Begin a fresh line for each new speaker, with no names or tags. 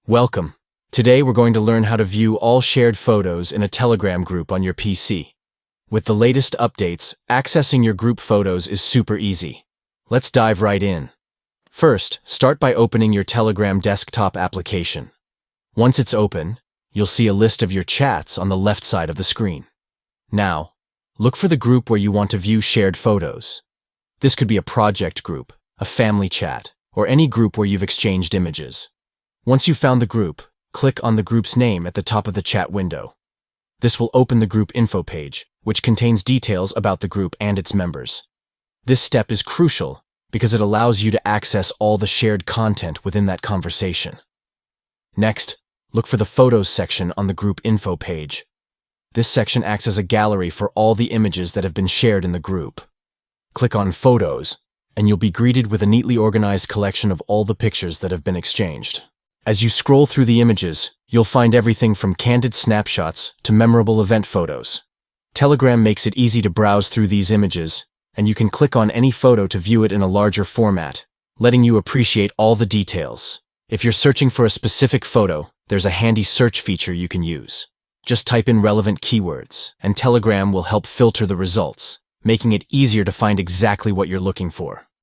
Welcome. Today we're going to learn how to view all shared photos in a Telegram group on your PC. With the latest updates, accessing your group photos is super easy. Let's dive right in. First, start by opening your Telegram desktop application. Once it's open, you'll see a list of your chats on the left side of the screen. Now, look for the group where you want to view shared photos. This could be a project group, a family chat, or any group where you've exchanged images. Once you've found the group, click on the group's name at the top of the chat window. This will open the group info page, which contains details about the group and its members. This step is crucial because it allows you to access all the shared content within that conversation. Next, look for the Photos section on the group info page. This section acts as a gallery for all the images that have been shared in the group. Click on Photos, and you'll be greeted with a neatly organized collection of all the pictures that have been exchanged. As you scroll through the images, you'll find everything from candid snapshots to memorable event photos. Telegram makes it easy to browse through these images, and you can click on any photo to view it in a larger format, letting you appreciate all the details. If you're searching for a specific photo, there's a handy search feature you can use. Just type in relevant keywords, and Telegram will help filter the results, making it easier to find exactly what you're looking for.